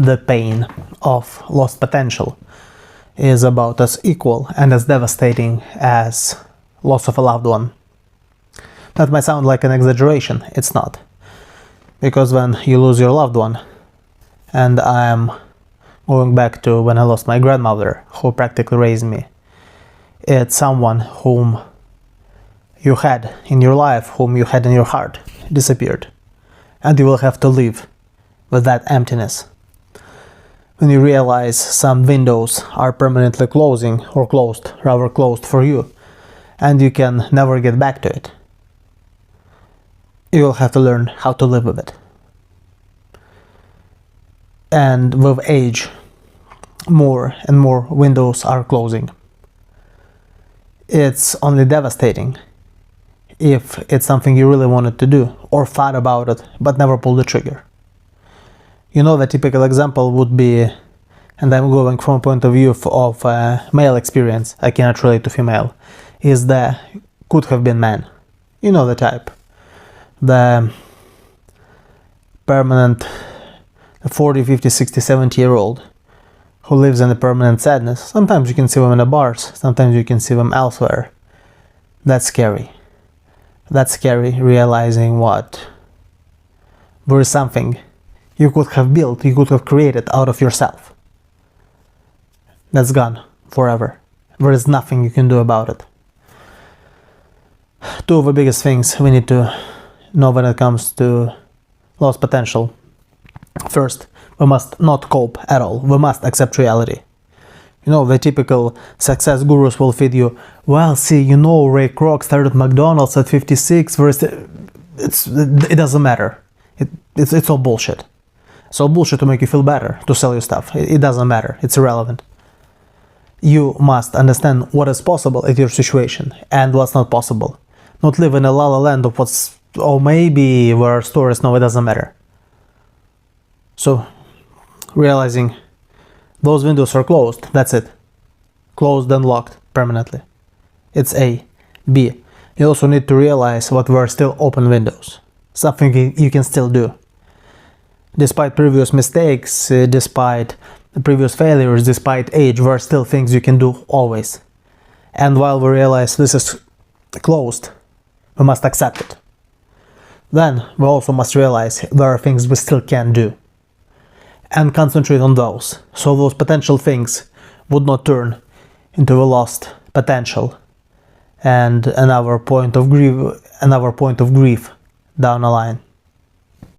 the pain of lost potential is about as equal and as devastating as loss of a loved one. That might sound like an exaggeration, it's not. Because when you lose your loved one, and I'm going back to when I lost my grandmother, who practically raised me, it's someone whom you had in your life, whom you had in your heart, disappeared. And you will have to live with that emptiness. When you realize some windows are permanently closing, or rather closed for you, and you can never get back to it, you will have to learn how to live with it. And with age, more and more windows are closing. It's only devastating if it's something you really wanted to do, or thought about it, but never pulled the trigger. You know, the typical example would be, and I'm going from a point of view of male experience, I cannot relate to female, is the could have been man. You know the type. The permanent 40, 50, 60, 70-year-old who lives in a permanent sadness. Sometimes you can see them in the bars, sometimes you can see them elsewhere. That's scary. That's scary, realizing what there is something you could have built, you could have created out of yourself. That's gone forever. There is nothing you can do about it. Two of the biggest things we need to know when it comes to lost potential. First, we must not cope at all. We must accept reality. You know, the typical success gurus will feed you, well, see, you know, Ray Kroc started McDonald's at 56, it doesn't matter. It's all bullshit. It's all bullshit to make you feel better, to sell you stuff. It doesn't matter. It's irrelevant. You must understand what is possible at your situation and what's not possible. Not live in a la la land of what's, oh, maybe there are stories. No, it doesn't matter. So, realizing those windows are closed, that's it. Closed and locked permanently. It's A. B. You also need to realize what were still open windows. Something you can still do. Despite previous mistakes, despite previous failures, despite age, there are still things you can do always. And while we realize this is closed, we must accept it. Then we also must realize there are things we still can do. And concentrate on those, so those potential things would not turn into a lost potential and another point of grief down the line.